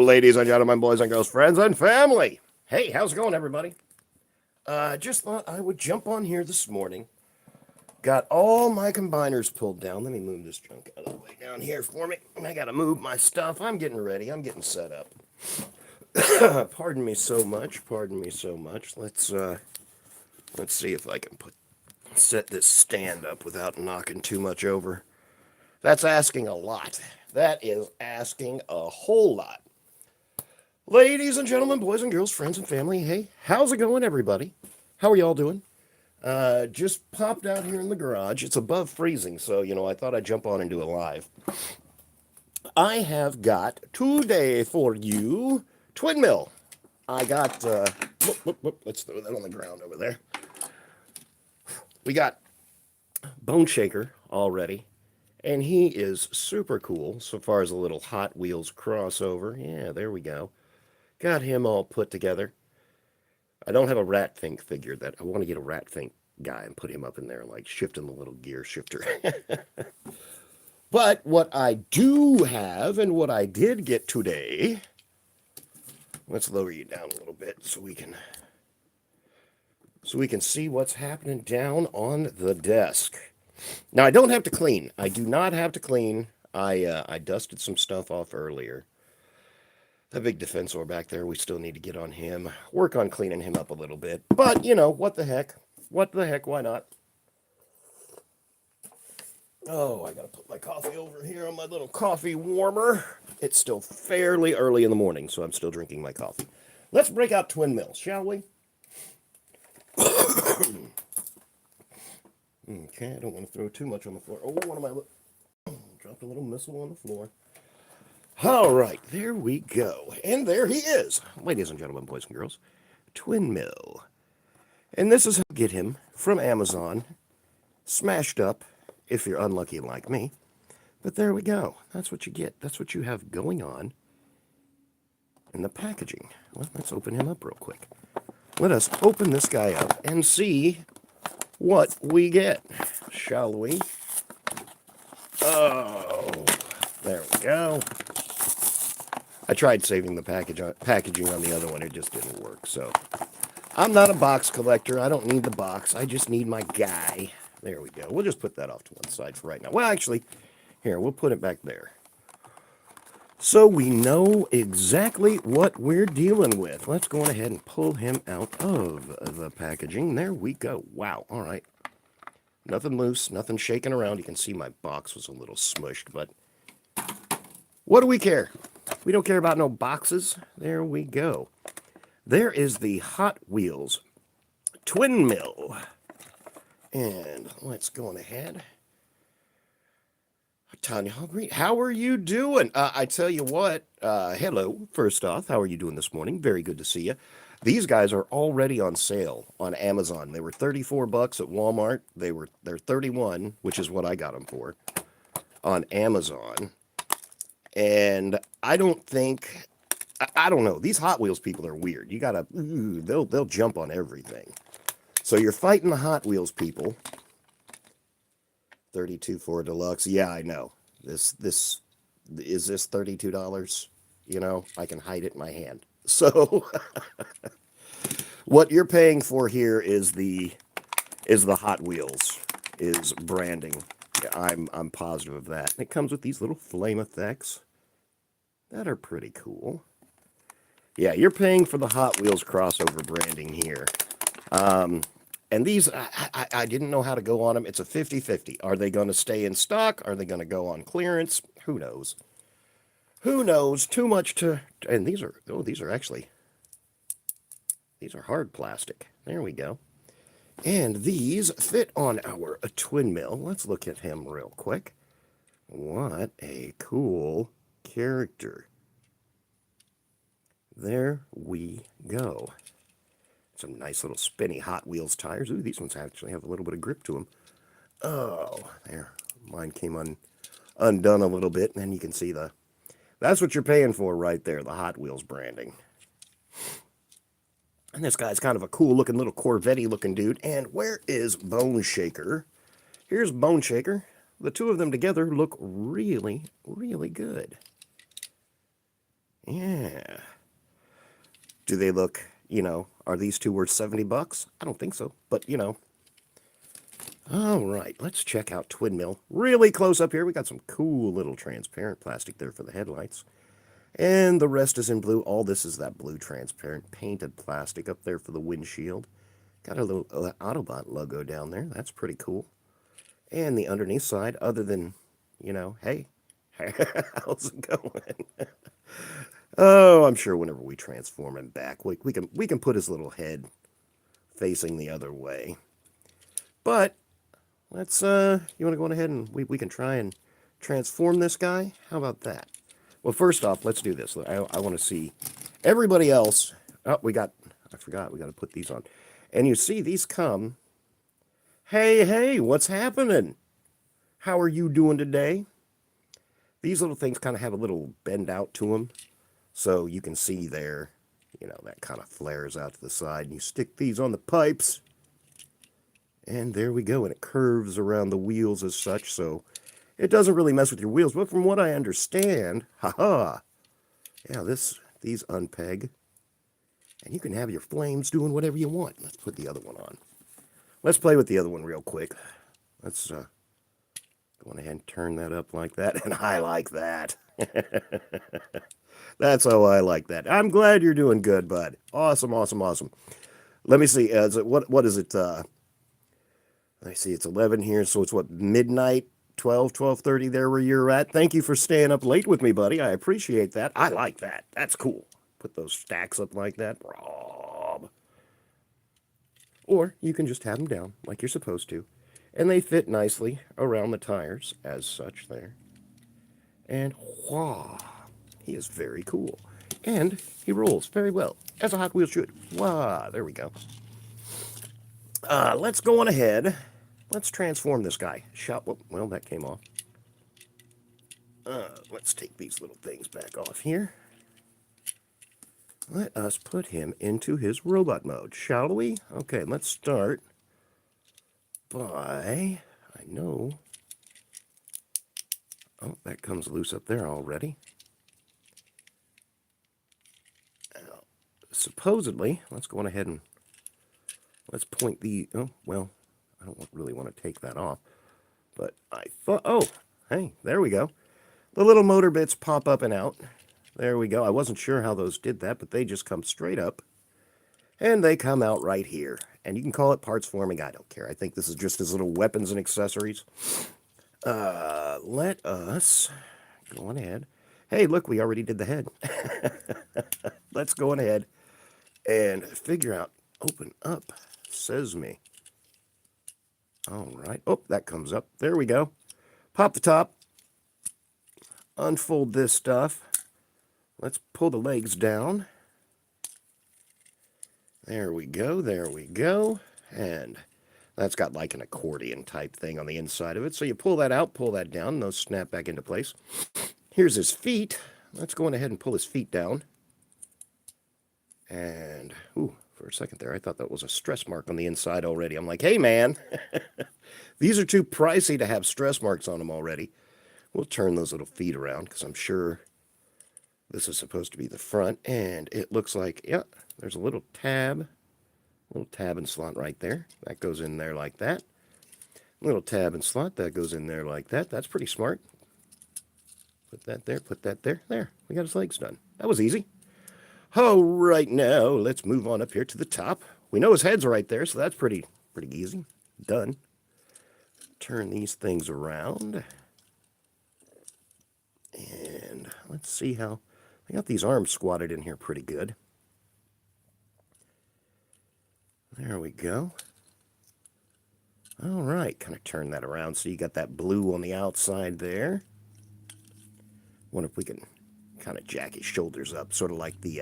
ladies and gentlemen, boys and girls, friends and family. Hey, how's it going, everybody? Just thought I would jump on here this morning. Got all my combiners pulled down. Let me move this junk out of the way down here for me. I gotta move my stuff. I'm getting ready. I'm getting set up. Pardon me so much. Pardon me so much. Let's see if I can set this stand up without knocking too much over. That's asking a lot. That is asking a whole lot. Ladies and gentlemen, boys and girls, friends and family, hey, how's it going, everybody? How are y'all doing? Just popped out here in the garage. It's above freezing, so, I thought I'd jump on and do it live. I have got today for you Twin Mill. I got, let's throw that on the ground over there. We got Bone Shaker already. And he is super cool so far as a little Hot Wheels crossover. Yeah, there we go. Got him all put together. I don't have a Rat Fink figure. That I want to get a Rat Fink guy and put him up in there, like shifting the little gear shifter. But what I do have and what I did get today, let's lower you down a little bit so we can see what's happening down on the desk. Now, I don't have to clean. I do not have to clean. I dusted some stuff off earlier. That big Defensor back there, we still need to get on him. Work on cleaning him up a little bit. But, what the heck? What the heck? Why not? Oh, I gotta put my coffee over here on my little coffee warmer. It's still fairly early in the morning, so I'm still drinking my coffee. Let's break out Twin Mill, shall we? Okay, I don't want to throw too much on the floor. Oh, dropped a little missile on the floor. All right, there we go. And there he is, ladies and gentlemen, boys and girls, Twin Mill. And this is how you get him from Amazon, smashed up, if you're unlucky like me. But there we go. That's what you get. That's what you have going on in the packaging. Well, let's open him up real quick. Let us open this guy up and see what we get, shall we? Oh, there we go. I tried saving the packaging on the other one. It just didn't work. So I'm not a box collector. I don't need the box. I just need my guy. There we go. We'll just put that off to one side for right now. Well, actually, here, we'll put it back there. So we know exactly what we're dealing with. Let's go ahead and pull him out of the packaging. There we go. Wow. All right. Nothing loose, nothing shaking around. You can see my box was a little smushed, but what do we care? We don't care about no boxes. There we go. There is the Hot Wheels Twin Mill. And let's go on ahead. Tanya Green, how are you doing? I tell you what, hello, first off, how are you doing this morning? Very good to see you. These guys are already on sale on Amazon. They were $34 at Walmart. They're $31, which is what I got them for, on Amazon. And I don't know. These Hot Wheels people are weird. You gotta, they'll jump on everything. So you're fighting the Hot Wheels people. 32 for a deluxe. Yeah, I know. Is this $32? I can hide it in my hand. So what you're paying for here is the Hot Wheels is branding. I'm positive of that. It comes with these little flame effects that are pretty cool. Yeah, you're paying for the Hot Wheels crossover branding here. And these, I didn't know how to go on them. It's a 50-50. Are they going to stay in stock? Are they going to go on clearance? Who knows? Who knows? Too much to... And these are hard plastic. There we go. And these fit on our Twin Mill. Let's look at him real quick. What a cool character. There we go. Some nice little spinny Hot Wheels tires. Ooh, these ones actually have a little bit of grip to them. Oh, there. Mine came undone a little bit, and then you can see that's what you're paying for right there, the Hot Wheels branding. And this guy's kind of a cool-looking little Corvette-looking dude. And where is Bone Shaker? Here's Bone Shaker. The two of them together look really, really good. Yeah. Do they look, are these two worth 70 bucks? I don't think so, but All right, let's check out Twin Mill. Really close up here. We got some cool little transparent plastic there for the headlights. And the rest is in blue. All this is that blue transparent painted plastic up there for the windshield. Got a little Autobot logo down there. That's pretty cool. And the underneath side, other than, hey, how's it going? Oh, I'm sure whenever we transform him back, we can put his little head facing the other way. But let's you want to go on ahead and we can try and transform this guy? How about that? Well, first off, let's do this. I want to see everybody else. Oh, I forgot, we got to put these on. And you see these come. Hey, what's happening? How are you doing today? These little things kind of have a little bend out to them. So you can see there, that kind of flares out to the side. And you stick these on the pipes. And there we go. And it curves around the wheels as such. So it doesn't really mess with your wheels. But from what I understand, yeah, these unpeg. And you can have your flames doing whatever you want. Let's put the other one on. Let's play with the other one real quick. Let's go on ahead and turn that up like that. And I like that. That's how I like that. I'm glad you're doing good, bud. Awesome. Let me see. What is it? Let me see. It's 11 here, so it's what, midnight? 12:30 there where you're at. Thank you for staying up late with me, buddy. I appreciate that. I like that. That's cool. Put those stacks up like that. Rob. Or you can just have them down like you're supposed to. And they fit nicely around the tires as such there. And wah, he is very cool. And he rolls very well, as a Hot Wheels should. Wah, there we go. Let's go on ahead. Let's transform this guy. Well, that came off. Let's take these little things back off here. Let us put him into his robot mode, shall we? Okay, let's start by, oh, that comes loose up there already. Supposedly, let's go on ahead and let's point oh, well, I don't really want to take that off. But I thought, oh, hey, there we go. The little motor bits pop up and out. There we go. I wasn't sure how those did that, but they just come straight up. And they come out right here. And you can call it parts forming. I don't care. I think this is just his little weapons and accessories. Let us go on ahead. Hey, look, we already did the head. Let's go on ahead and figure out, open up, says me. All right. Oh, that comes up. There we go. Pop the top. Unfold this stuff. Let's pull the legs down. There we go. And that's got like an accordion type thing on the inside of it. So you pull that out, pull that down, and those snap back into place. Here's his feet. Let's go on ahead and pull his feet down. And, ooh, for a second there, I thought that was a stress mark on the inside already. I'm like, hey, man, these are too pricey to have stress marks on them already. We'll turn those little feet around because I'm sure this is supposed to be the front. And it looks like, yeah, there's a little tab and slot right there. That goes in there like that. Little tab and slot, that goes in there like that. That's pretty smart. Put that there, put that there. There, we got his legs done. That was easy. Oh, right now, let's move on up here to the top. We know his head's right there, so that's pretty easy. Done. Turn these things around. And let's see how... I got these arms squatted in here pretty good. There we go. All right, kind of turn that around so you got that blue on the outside there. Wonder if we can kind of jack his shoulders up, sort of like the,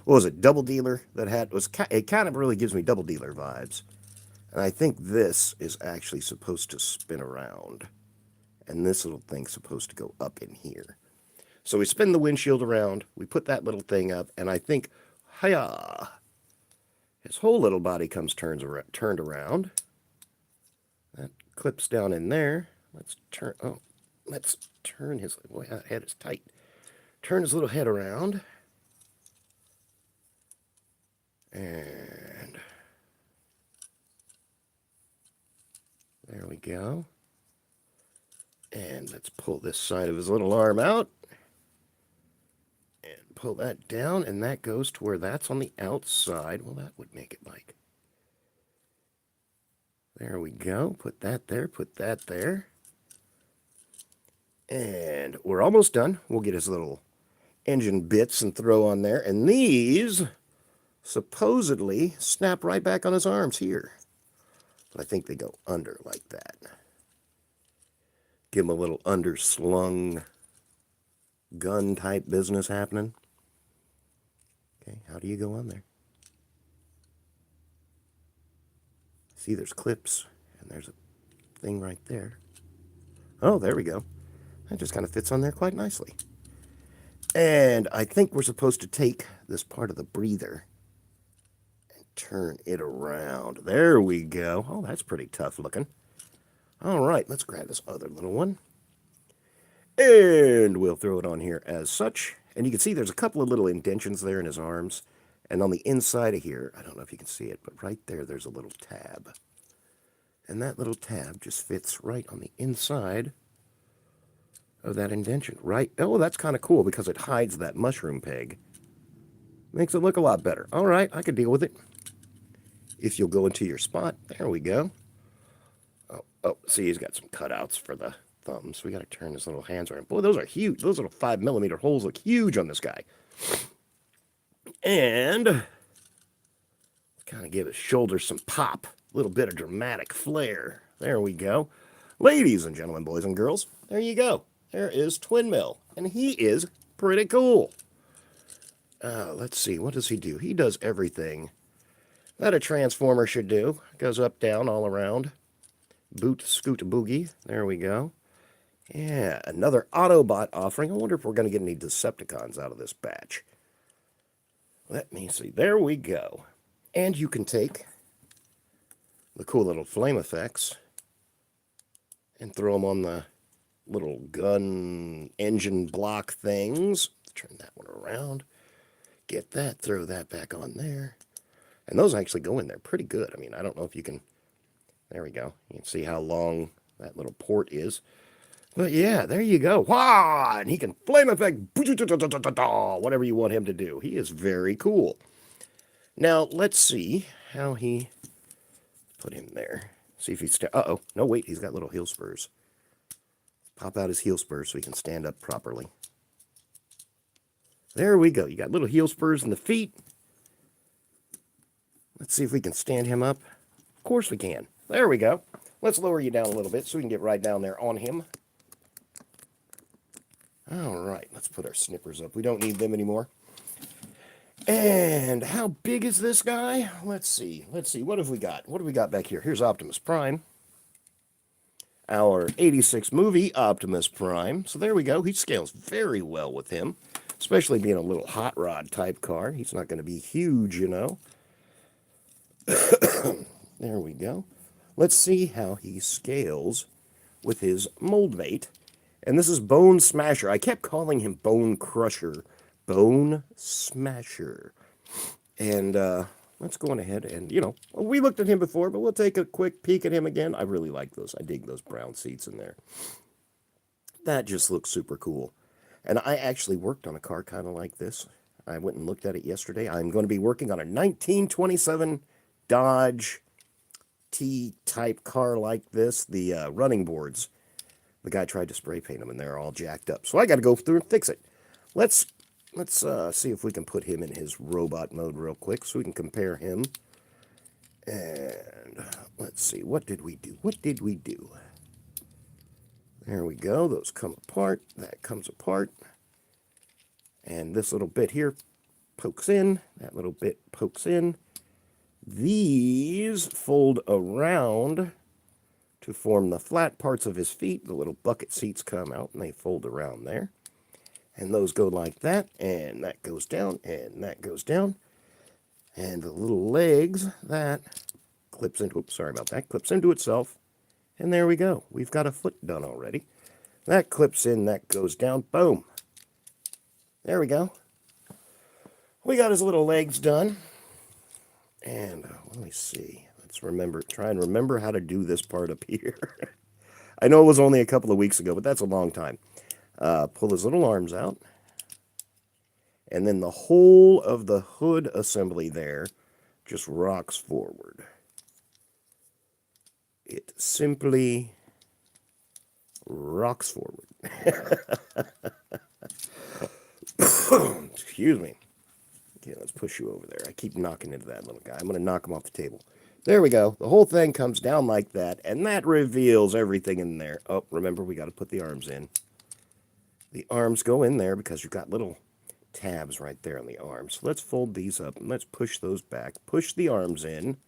what was it, Double Dealer that had, it kind of really gives me Double Dealer vibes. And I think this is actually supposed to spin around. And this little thing's supposed to go up in here. So we spin the windshield around, we put that little thing up, and I think, hiya, his whole little body comes turned around. That clips down in there. Let's turn his, boy, that head is tight. Turn his little head around. And there we go. And let's pull this side of his little arm out. And pull that down, and that goes to where that's on the outside. Well, that would make it like... There we go. Put that there, put that there. And we're almost done. We'll get his little engine bits and throw on there. And these supposedly snap right back on his arms here. But I think they go under like that. Give him a little underslung gun type business happening. Okay, how do you go on there? See, there's clips, and there's a thing right there. Oh, there we go. That just kind of fits on there quite nicely. And I think we're supposed to take this part of the breather and turn it around. There we go. Oh, that's pretty tough looking. All right, let's grab this other little one. And we'll throw it on here as such. And you can see there's a couple of little indentions there in his arms. And on the inside of here, I don't know if you can see it, but right there, there's a little tab. And that little tab just fits right on the inside of that indention. Right? Oh, that's kind of cool because it hides that mushroom peg. Makes it look a lot better. All right, I can deal with it. If you'll go into your spot, there we go. Oh, see, he's got some cutouts for the thumbs. We got to turn his little hands around. Boy, those are huge. Those little 5mm holes look huge on this guy. And kind of give his shoulders some pop. A little bit of dramatic flair. There we go. Ladies and gentlemen, boys and girls, there you go. There is Twin Mill. And he is pretty cool. Let's see. What does he do? He does everything that a Transformer should do. Goes up, down, all around. Boot, scoot, boogie. There we go. Yeah, another Autobot offering. I wonder if we're going to get any Decepticons out of this batch. Let me see. There we go. And you can take the cool little flame effects and throw them on the little gun engine block things. Turn that one around. Get that. Throw that back on there. And those actually go in there pretty good. I mean, I don't know if you can... There we go. You can see how long that little port is. But yeah, there you go. Wah! And he can flame effect, whatever you want him to do. He is very cool. Now, let's see how he put him there. See if he's... Uh-oh. No, wait. He's got little heel spurs. Pop out his heel spurs so he can stand up properly. There we go. You got little heel spurs in the feet. Let's see if we can stand him up. Of course we can. There we go. Let's lower you down a little bit so we can get right down there on him. All right, let's put our snippers up. We don't need them anymore. And how big is this guy? Let's see. What have we got? What do we got back here? Here's Optimus Prime. Our 86 movie Optimus Prime. So there we go. He scales very well with him, especially being a little hot rod type car. He's not going to be huge, you know. There we go. Let's see how he scales with his mold mate. And this is Bone Smasher. I kept calling him Bone Crusher. Bone Smasher. And let's go on ahead and, you know, we looked at him before, but we'll take a quick peek at him again. I really like those. I dig those brown seats in there. That just looks super cool. And I actually worked on a car kind of like this. I went and looked at it yesterday. I'm going to be working on a 1927 Dodge T-type car like this. The running boards. The guy tried to spray paint them, and they're all jacked up. So I got to go through and fix it. Let's see if we can put him in his robot mode real quick so we can compare him. And let's see. What did we do? There we go. Those come apart. That comes apart. And this little bit here pokes in. That little bit pokes in. These fold around to form the flat parts of his feet. The little bucket seats come out and they fold around there. And those go like that, and that goes down, and that goes down. And the little legs, that clips into, oops, sorry about that, clips into itself. And there we go. We've got a foot done already. That clips in, that goes down, boom. There we go. We got his little legs done. And let me see. Let's remember, try and remember how to do this part up here. I know it was only a couple of weeks ago, but that's a long time. Pull his little arms out. And then the whole of the hood assembly there just rocks forward. It simply rocks forward. Excuse me. Okay, let's push you over there. I keep knocking into that little guy. I'm going to knock him off the table. There we go. The whole thing comes down like that, and that reveals everything in there. Oh, remember, we got to put the arms in. The arms go in there because you've got little tabs right there on the arms. Let's fold these up and let's push those back. Push the arms in.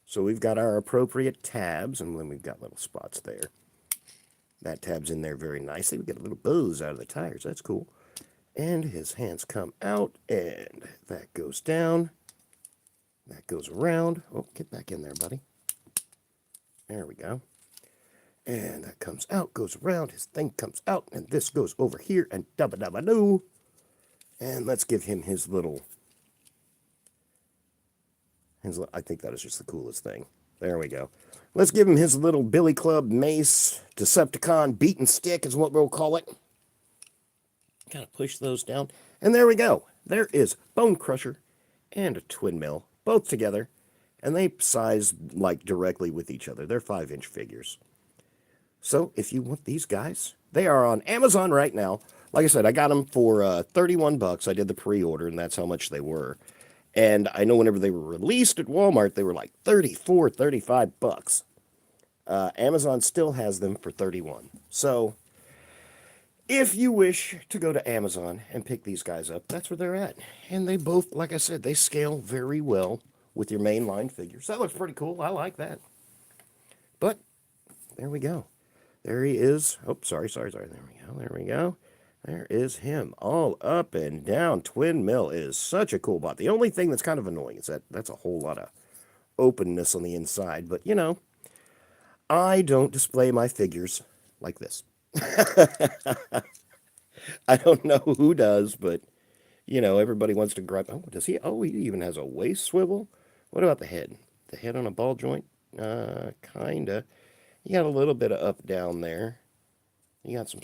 So we've got our appropriate tabs, and then we've got little spots there. That tab's in there very nicely. We get a little buzz out of the tires. That's cool. And his hands come out, and that goes down. That goes around. Oh, get back in there, buddy. There we go. And that comes out, goes around. His thing comes out, and this goes over here, and dabba-dabba-doo. And let's give him his little... I think that is just the coolest thing. There we go. Let's give him his little Billy Club Mace Decepticon beaten stick is what we'll call it. Kind of push those down. And there we go. There is Bone Crusher and a Twin Mill, both together. And they size like directly with each other. They're 5-inch figures. So if you want these guys, they are on Amazon right now. Like I said, I got them for 31 bucks. I did the pre-order, and that's how much they were. And I know whenever they were released at Walmart, they were like 34, 35 bucks. Amazon still has them for 31. So if you wish to go to Amazon and pick these guys up, that's where they're at. And they both, like I said, they scale very well with your mainline figures. That looks pretty cool. I like that. But there we go. There he is. Oh, sorry. There we go. There is him, all up and down. Twin Mill is such a cool bot. The only thing that's kind of annoying is that that's a whole lot of openness on the inside. But, you know, I don't display my figures like this. I don't know who does, but, you know, everybody wants to grab... Oh, does he? Oh, he even has a waist swivel. What about the head? The head on a ball joint? Kinda. You got a little bit of up, down there. You got some...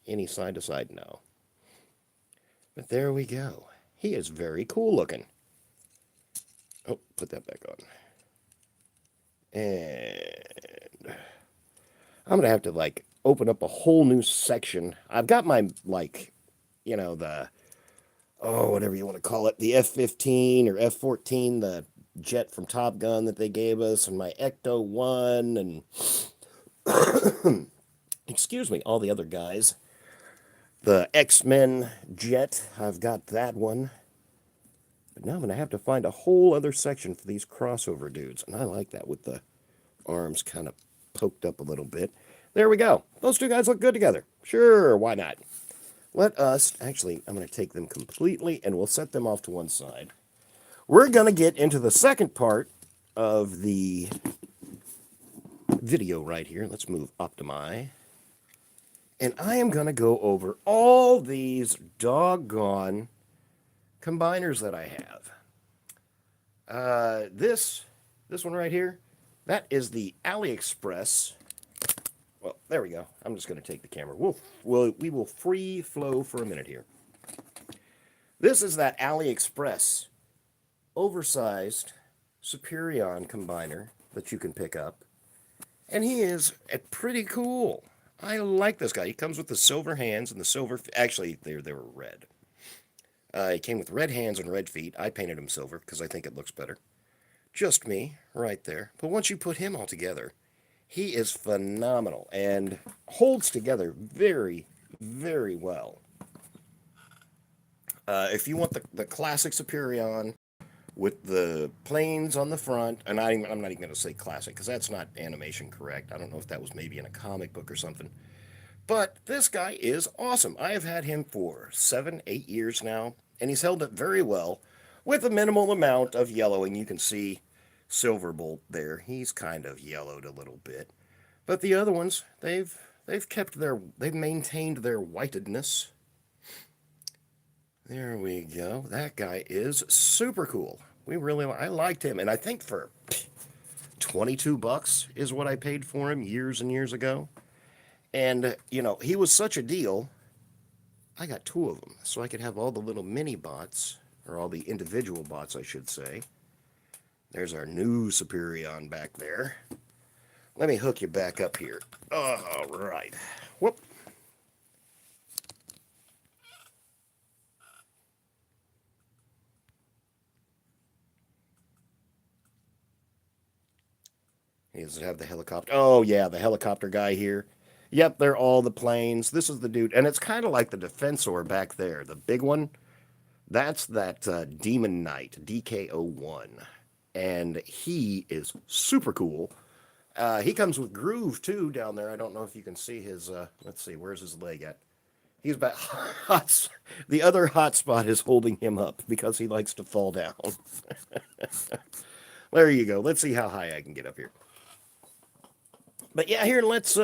Any side to side? No. But there we go. He is very cool looking. Oh, put that back on. And I'm going to have to, like, open up a whole new section. I've got my, like, you know, the, oh, whatever you want to call it, the F-15 or F-14, the jet from Top Gun that they gave us, and my Ecto-1, and, excuse me, all the other guys. The X-Men jet, I've got that one. But now I'm going to have to find a whole other section for these crossover dudes. And I like that with the arms kind of poked up a little bit. There we go. Those two guys look good together. Sure, why not? Let us, actually, I'm going to take them completely and we'll set them off to one side. We're going to get into the second part of the video right here. Let's move Optimi. And I am going to go over all these doggone combiners that I have. This one right here, that is the AliExpress. Well, there we go. I'm just going to take the camera. We will free flow for a minute here. This is that AliExpress oversized Superion combiner that you can pick up. And he is pretty cool. I like this guy. He comes with the silver hands and the silver... Actually, they were red. He came with red hands and red feet. I painted him silver because I think it looks better. Just me, right there. But once you put him all together, he is phenomenal and holds together very, very well. If you want the classic Superion with the planes on the front, and I'm not even going to say classic because that's not animation correct. I don't know if that was maybe in a comic book or something. But this guy is awesome. I have had him for 7, 8 years now, and he's held up very well with a minimal amount of yellowing. You can see Silverbolt there. He's kind of yellowed a little bit. But the other ones, they've maintained their whitedness. There we go. That guy is super cool. I liked him, and I think for 22 bucks is what I paid for him years and years ago. And, you know, he was such a deal, I got two of them, so I could have all the little mini bots, or all the individual bots, I should say. There's our new Superion back there. Let me hook you back up here. All right. Whoop. He doesn't have the helicopter. Oh, yeah, the helicopter guy here. Yep, they're all the planes. This is the dude. And it's kind of like the Defensor back there. The big one, that's that Demon Knight, DK01. And he is super cool. He comes with Groove, too, down there. I don't know if you can see his... let's see, where's his leg at? He's about hot. The other hot spot is holding him up because he likes to fall down. There you go. Let's see how high I can get up here. But yeah, here, let's...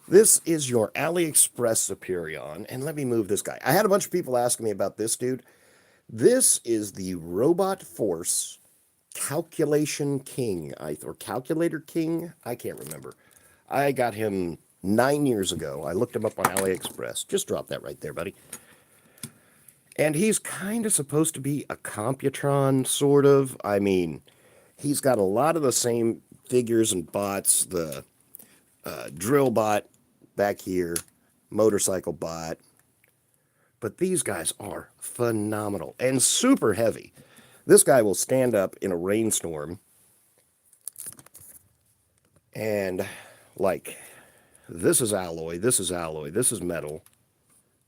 this is your AliExpress Superion. And let me move this guy. I had a bunch of people asking me about this dude. This is the Robot Force Calculation King, or Calculator King. I can't remember. I got him 9 years ago. I looked him up on AliExpress. Just drop that right there, buddy. And he's kind of supposed to be a Computron, sort of. I mean, he's got a lot of the same figures and bots. The drill bot back here, motorcycle bot. But these guys are phenomenal and super heavy. This guy will stand up in a rainstorm and, like, this is alloy, this is alloy, this is metal.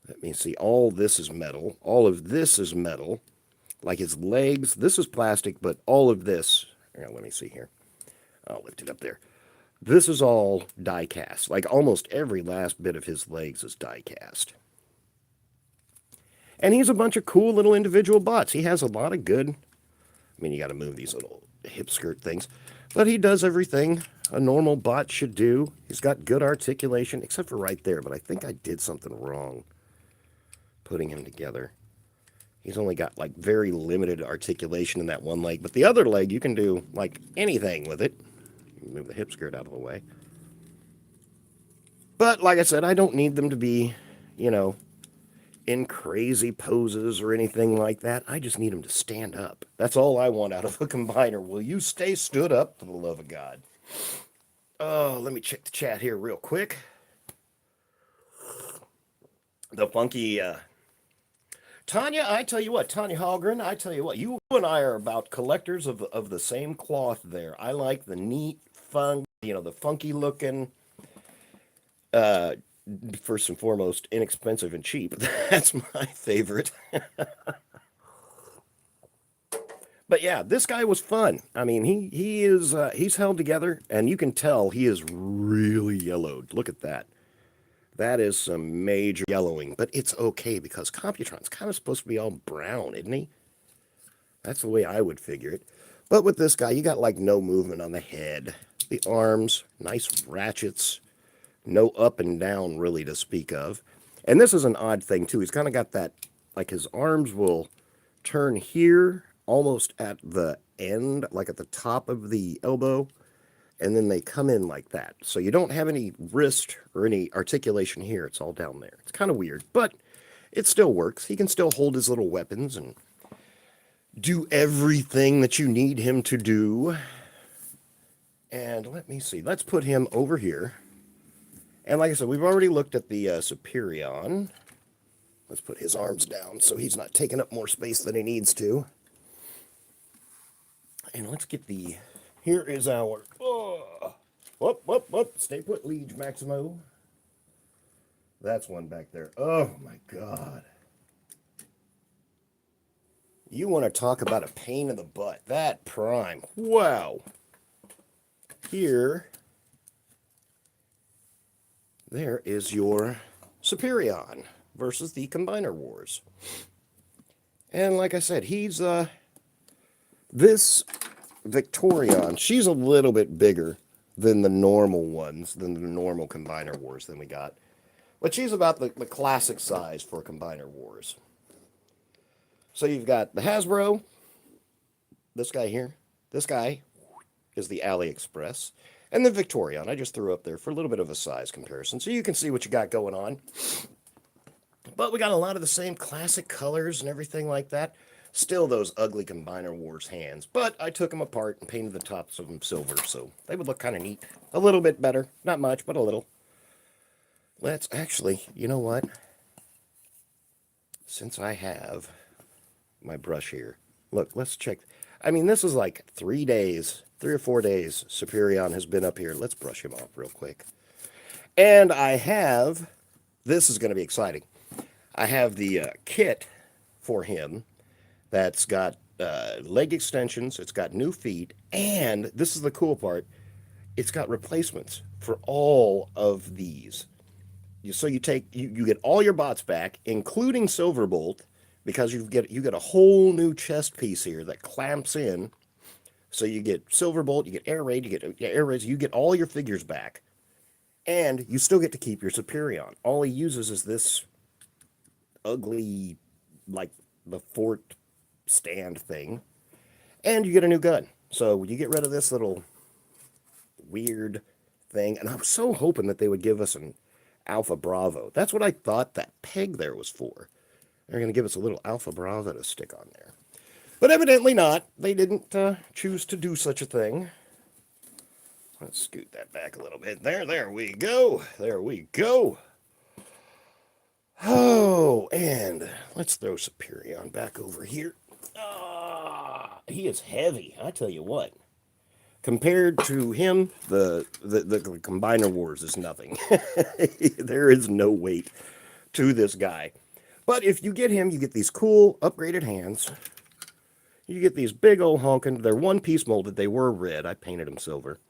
Let me see, all this is metal. All of this is metal. Like his legs, this is plastic, but all of this, let me see here. I'll lift it up there. This is all die cast. Like almost every last bit of his legs is die cast. And he's a bunch of cool little individual bots. He has a lot of good... I mean, you got to move these little hip skirt things. But he does everything a normal bot should do. He's got good articulation, except for right there. But I think I did something wrong putting him together. He's only got, like, very limited articulation in that one leg. But the other leg, you can do, like, anything with it. Move the hip skirt out of the way. But, like I said, I don't need them to be, you know, in crazy poses or anything like that. I just need them to stand up. That's all I want out of a combiner. Will you stay stood up, for the love of God? Oh, let me check the chat here real quick. The funky... Tanya, I tell you what, Tanya Hallgren, I tell you what, you and I are about collectors of the same cloth there. I like the neat, fun, you know, the funky looking, first and foremost, inexpensive and cheap. That's my favorite. But yeah, this guy was fun. I mean, he's held together, and you can tell he is really yellowed. Look at that. That is some major yellowing, but it's okay because Computron's kind of supposed to be all brown, isn't he? That's the way I would figure it. But with this guy, you got like no movement on the head. The arms, nice ratchets. No up and down really to speak of. And this is an odd thing too. He's kind of got that, like his arms will turn here almost at the end, like at the top of the elbow. And then they come in like that. So you don't have any wrist or any articulation here. It's all down there. It's kind of weird, but it still works. He can still hold his little weapons and do everything that you need him to do. And let me see. Let's put him over here. And like I said, we've already looked at the Superion. Let's put his arms down so he's not taking up more space than he needs to. And let's get the... Here is our... Whoop, whoop, whoop. Stay put, Liege Maximo. That's one back there. Oh, my God. You want to talk about a pain in the butt. That Prime. Wow. Here... There is your Superion versus the Combiner Wars. And like I said, he's, this Victorion, she's a little bit bigger than the normal ones, than the normal Combiner Wars than we got. But she's about the classic size for Combiner Wars. So you've got the Hasbro, this guy here, this guy is the AliExpress. And the Victorion, I just threw up there for a little bit of a size comparison, so you can see what you got going on. But we got a lot of the same classic colors and everything like that. Still those ugly Combiner Wars hands, but I took them apart and painted the tops of them silver, so they would look kind of neat. A little bit better. Not much, but a little. Let's actually, you know what? Since I have my brush here, look, let's check. I mean, this is like 3 days, 3 or 4 days Superion has been up here. Let's brush him off real quick. And I have, this is going to be exciting. I have the kit for him that's got leg extensions, it's got new feet, and this is the cool part, it's got replacements for all of these. So you get all your bots back, including Silverbolt, because you get a whole new chest piece here that clamps in. So you get Silverbolt, you get Air Raid, you get Air Raids, you get all your figures back, and you still get to keep your Superion. All he uses is this ugly, like the fort stand thing, and you get a new gun. So you get rid of this little weird thing, and I was so hoping that they would give us an Alpha Bravo. That's what I thought that peg there was for. They're going to give us a little Alpha Bravo to stick on there. But evidently not. They didn't choose to do such a thing. Let's scoot that back a little bit. There we go. There we go. Oh, and let's throw Superion back over here. He is heavy, I tell you what. Compared to him, the Combiner Wars is nothing. There is no weight to this guy. But if you get him, you get these cool upgraded hands. You get these big old honkin', they're one-piece molded, they were red, I painted them silver.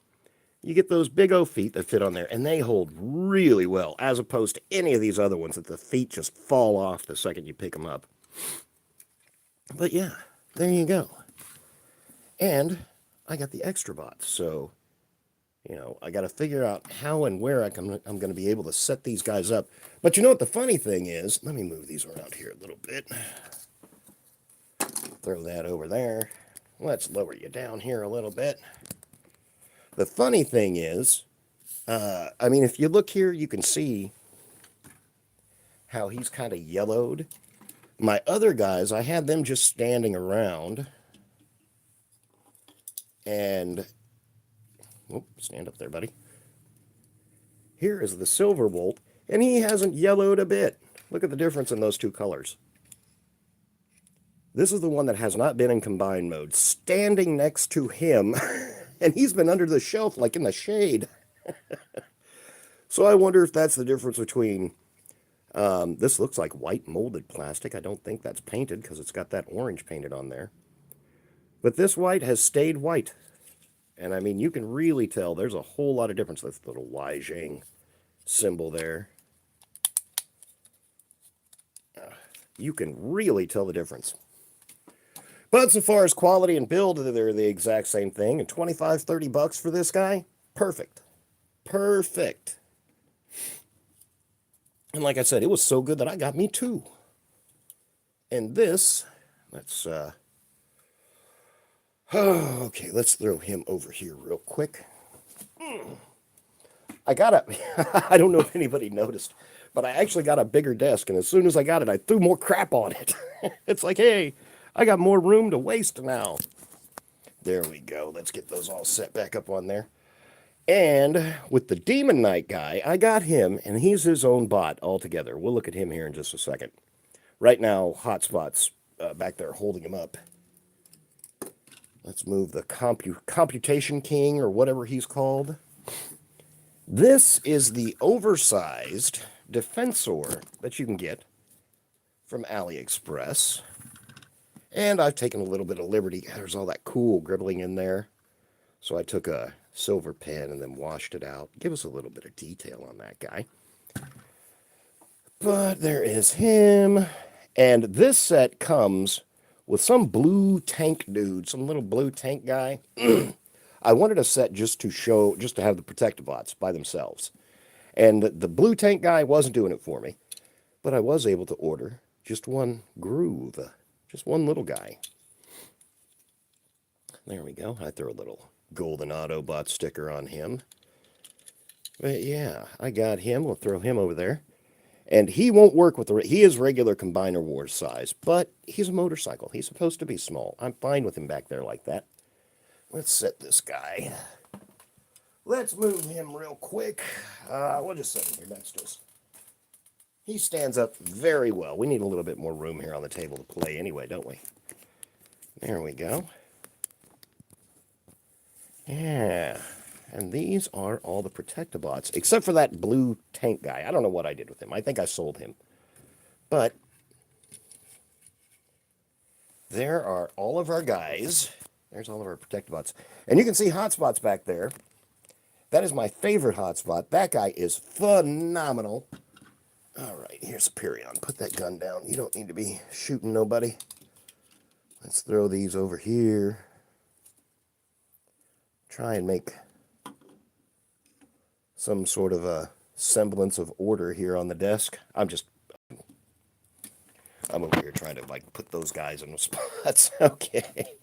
You get those big old feet that fit on there, and they hold really well, as opposed to any of these other ones that the feet just fall off the second you pick them up. But yeah, there you go. And I got the extra bots, so, you know, I got to figure out how and where I'm going to be able to set these guys up. But you know what the funny thing is? Let me move these around here a little bit. Throw that over there. Let's lower you down here a little bit. The funny thing is, I mean, if you look here, you can see how he's kind of yellowed. My other guys, I had them just standing around. And, whoop, stand up there, buddy. Here is the Silverbolt, and he hasn't yellowed a bit. Look at the difference in those two colors. This is the one that has not been in combined mode, standing next to him, and he's been under the shelf like in the shade. So I wonder if that's the difference between, this looks like white molded plastic. I don't think that's painted because it's got that orange painted on there. But this white has stayed white. And I mean, you can really tell there's a whole lot of difference. That's the little Weijing symbol there. You can really tell the difference. But so far as quality and build, they're the exact same thing. And 25, 30 bucks for this guy, perfect. Perfect. And like I said, it was so good that I got me two. And this, let's, okay, let's throw him over here real quick. I got a, I don't know if anybody noticed, but I actually got a bigger desk, and as soon as I got it, I threw more crap on it. It's like, hey, I got more room to waste now. There we go. Let's get those all set back up on there. And with the Demon Knight guy, I got him, and he's his own bot altogether. We'll look at him here in just a second. Right now, Hotspot's back there holding him up. Let's move the Computation King, or whatever he's called. This is the oversized Defensor that you can get from AliExpress. And I've taken a little bit of liberty. There's all that cool gribbling in there. So I took a silver pen and then washed it out. Give us a little bit of detail on that guy. But there is him. And this set comes with some blue tank dude, some little blue tank guy. I wanted a set just to show, just to have the protective bots by themselves. And the blue tank guy wasn't doing it for me. But I was able to order just one groove. Just one little guy. There we go. I throw a little golden Autobot sticker on him. But yeah, I got him. We'll throw him over there. And he won't work with the... He is regular Combiner Wars size, but he's a motorcycle. He's supposed to be small. I'm fine with him back there like that. Let's set this guy. Let's move him real quick. We'll just set him here next to us. He stands up very well. We need a little bit more room here on the table to play anyway, don't we? There we go. Yeah. And these are all the Protectobots, except for that blue tank guy. I don't know what I did with him. I think I sold him. But there are all of our guys. There's all of our Protectobots. And you can see hotspots back there. That is my favorite hotspot. That guy is phenomenal. All right, here's Superion. Put that gun down. You don't need to be shooting nobody. Let's throw these over here. Try and make some sort of a semblance of order here on the desk. I'm over here trying to like put those guys in the spots. Okay.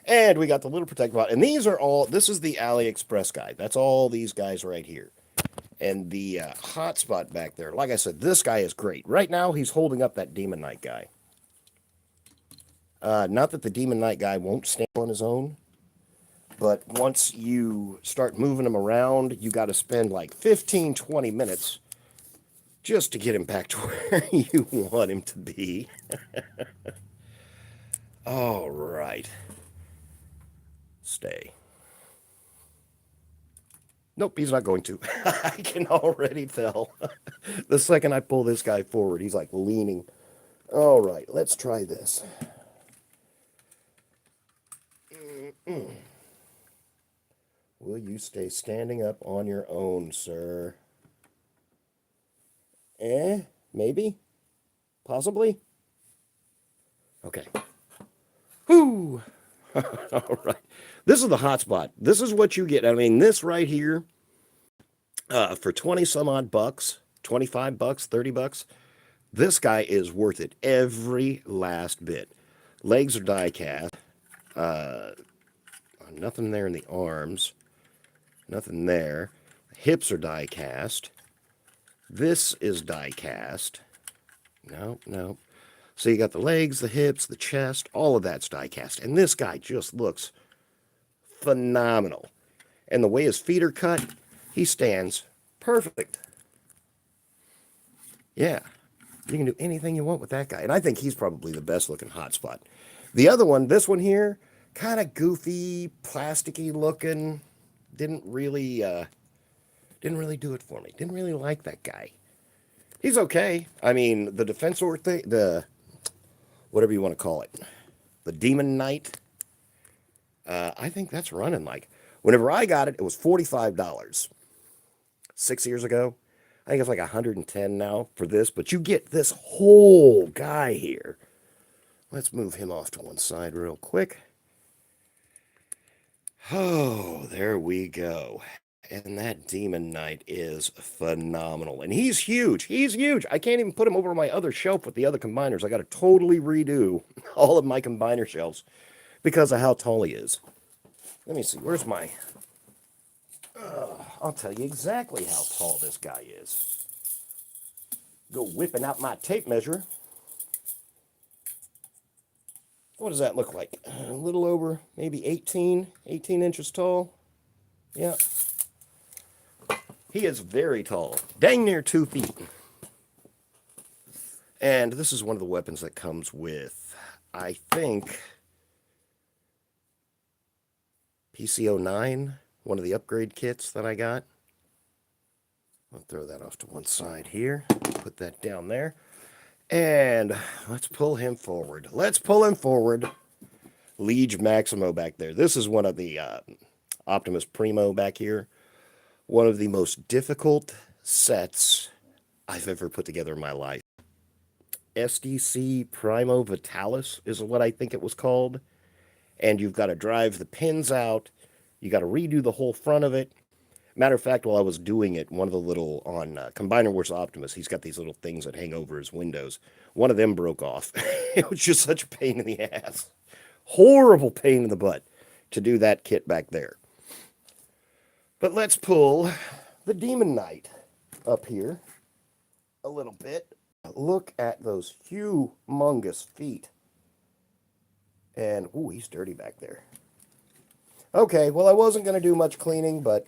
And we got the little Protectobot. And these are all, this is the AliExpress guy. That's all these guys right here. And the hotspot back there, like I said, this guy is great. Right now, he's holding up that Demon Knight guy. Not that the Demon Knight guy won't stand on his own, but once you start moving him around, you got to spend like 15, 20 minutes just to get him back to where you want him to be. All right. Stay. Nope, he's not going to. I can already tell. The second I pull this guy forward, he's like leaning. All right, let's try this. Will you stay standing up on your own, sir? Maybe? Possibly? Okay. Whoo! All right. This is the hotspot. This is what you get. I mean, this right here, for 20 some odd bucks, 25 bucks, 30 bucks, this guy is worth it. Every last bit. Legs are die cast. Nothing there in the arms. Nothing there. Hips are die cast. This is die cast. No. So you got the legs, the hips, the chest, all of that's die cast. And this guy just looks phenomenal. And the way his feet are cut, he stands perfect. Yeah, you can do anything you want with that guy. And I think he's probably the best looking hotspot. The other one, this one here, kind of goofy, plasticky looking. Didn't really do it for me. Didn't really like that guy. He's okay. I mean, the Defensor thing, the whatever you want to call it, the Demon Knight, I think that's running like, whenever I got it, it was $45. 6 years ago. I think it's like 110 now for this, but you get this whole guy here. Let's move him off to one side real quick. Oh, there we go. And that Demon Knight is phenomenal. And he's huge. He's huge. I can't even put him over my other shelf with the other combiners. I got to totally redo all of my combiner shelves because of how tall he is. Let me see. Where's my... I'll tell you exactly how tall this guy is. Go whipping out my tape measure. What does that look like? A little over maybe 18 inches tall. Yeah. He is very tall. Dang near 2 feet. And this is one of the weapons that comes with, I think, PC-09, one of the upgrade kits that I got. I'll throw that off to one side here. Put that down there. And let's pull him forward. Let's pull him forward. Liege Maximo back there. This is one of the Optimus Primo back here. One of the most difficult sets I've ever put together in my life. SDC Primo Vitalis is what I think it was called. And you've got to drive the pins out. You got to redo the whole front of it. Matter of fact, while I was doing it, one of the little, on Combiner Wars Optimus, he's got these little things that hang over his windows. One of them broke off. It was just such a pain in the ass. Horrible pain in the butt. to do that kit back there. But let's pull the Demon Knight up here a little bit. Look at those humongous feet. And, ooh, he's dirty back there. Okay, well, I wasn't going to do much cleaning, but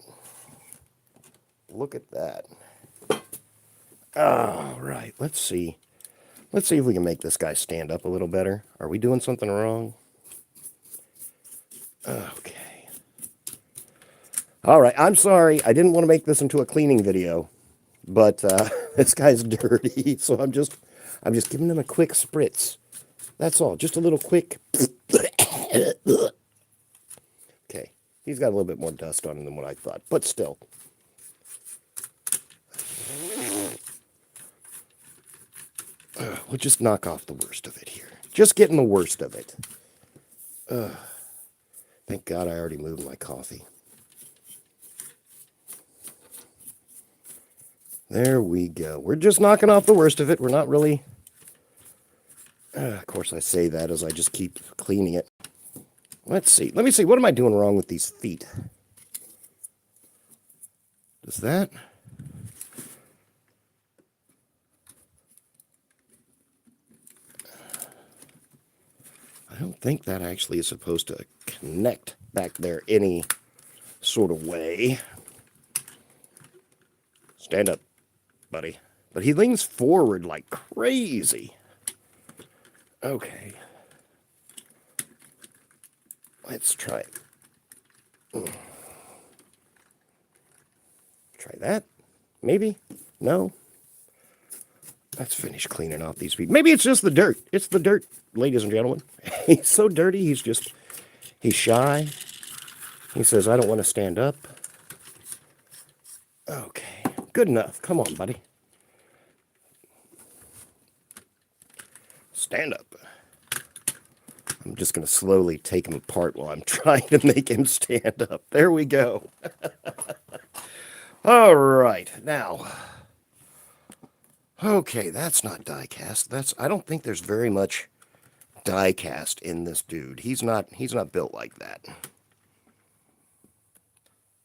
look at that. All right, let's see. Let's see if we can make this guy stand up a little better. Are we doing something wrong? Okay. All right, I'm sorry. I didn't want to make this into a cleaning video, but this guy's dirty, so I'm just giving him a quick spritz. That's all, just a little quick. Okay, he's got a little bit more dust on him than what I thought, but still. We'll just knock off the worst of it here. Just getting the worst of it. Thank God I already moved my coffee. There we go. We're just knocking off the worst of it. We're not really... of course, I say that as I just keep cleaning it. Let's see. Let me see. What am I doing wrong with these feet? Does that... I don't think that actually is supposed to connect back there any sort of way. Stand up, buddy. But he leans forward like crazy. Okay. Let's try it. Try that? Maybe? No? Let's finish cleaning off these feet. Maybe it's just the dirt. It's the dirt, ladies and gentlemen. He's so dirty, he's shy. He says, I don't want to stand up. Okay, good enough. Come on, buddy. Stand up. I'm just going to slowly take him apart while I'm trying to make him stand up. There we go. All right, now... Okay, that's not die-cast. I don't think there's very much die-cast in this dude. He's not built like that.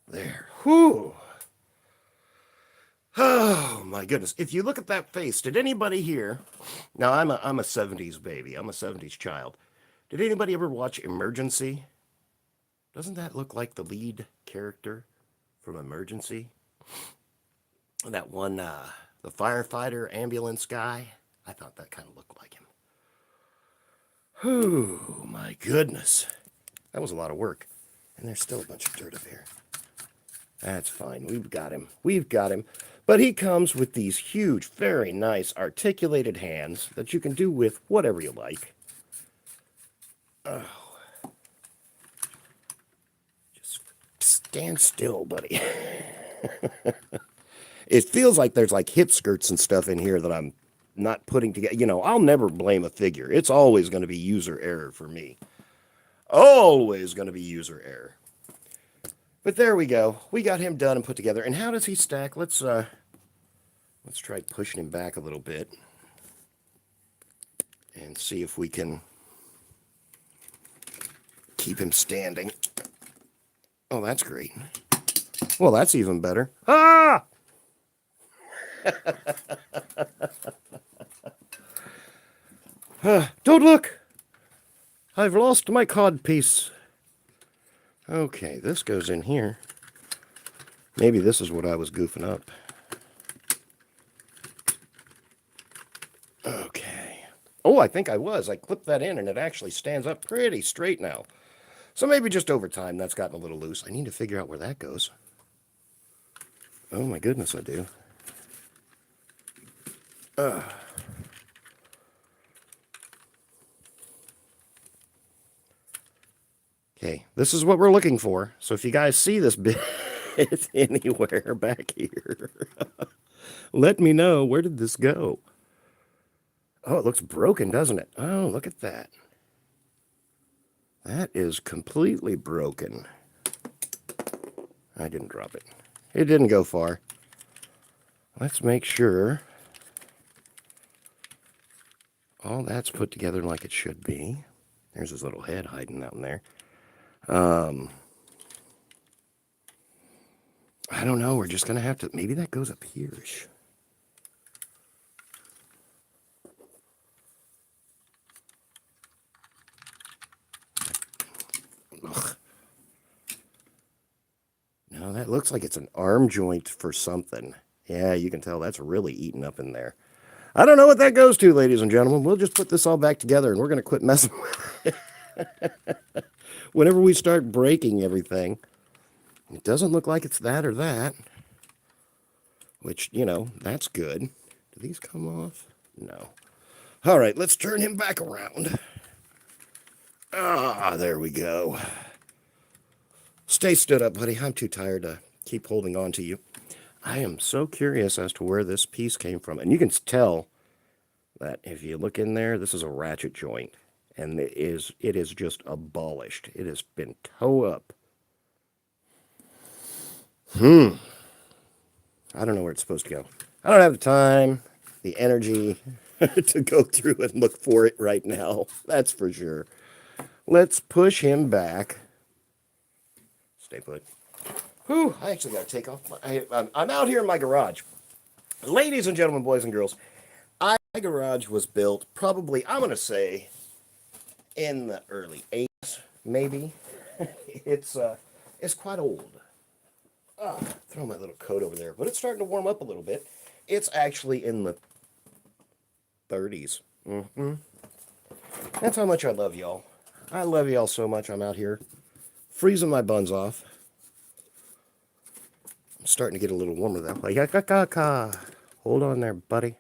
There. Whew. Oh, my goodness. If you look at that face, did anybody here... Now, I'm a 70s baby. I'm a 70s child. Did anybody ever watch Emergency? Doesn't that look like the lead character from Emergency? That one, the firefighter ambulance guy? I thought that kind of looked like him. Whew, my goodness. That was a lot of work. And there's still a bunch of dirt up here. That's fine. We've got him. We've got him. But he comes with these huge, very nice, articulated hands that you can do with whatever you like. Oh. Just stand still, buddy. It feels like there's like hip skirts and stuff in here that I'm not putting together. You know, I'll never blame a figure. It's always going to be user error for me. Always going to be user error. But there we go. We got him done and put together. And how does he stack? Let's try pushing him back a little bit and see if we can keep him standing. Oh, that's great. Well, that's even better. Ah! Don't look! I've lost my codpiece. Okay, this goes in here. Maybe this is what I was goofing up. Okay. Oh, I think I was. I clipped that in and it actually stands up pretty straight now. So maybe just over time that's gotten a little loose. I need to figure out where that goes. Oh my goodness, I do. Okay, this is what we're looking for. So if you guys see this bit anywhere back here, let me know. Where did this go? Oh, it looks broken, doesn't it? Oh, look at that. That is completely broken. I didn't drop it. It didn't go far. Let's make sure all that's put together like it should be. There's his little head hiding out in there. I don't know. We're just going to have to... Maybe that goes up here-ish. Ugh. No, that looks like it's an arm joint for something. Yeah, you can tell that's really eaten up in there. I don't know what that goes to, ladies and gentlemen. We'll just put this all back together, and we're going to quit messing with it. Whenever we start breaking everything, it doesn't look like it's that or that. Which, you know, that's good. Do these come off? No. All right, let's turn him back around. Ah, there we go. Stay stood up, buddy. I'm too tired to keep holding on to you. I am so curious as to where this piece came from. And you can tell that if you look in there, this is a ratchet joint. And it is just abolished. It has been toe up. I don't know where it's supposed to go. I don't have the time, the energy to go through and look for it right now. That's for sure. Let's push him back. Stay put. Whew, I actually got to take off. I'm out here in my garage. Ladies and gentlemen, boys and girls, my garage was built probably, I'm going to say, in the early 80s, maybe. It's quite old. Throw my little coat over there, but it's starting to warm up a little bit. It's actually in the 30s. That's how much I love y'all. I love y'all so much. I'm out here freezing my buns off. I'm starting to get a little warmer that way. Hold on there, buddy.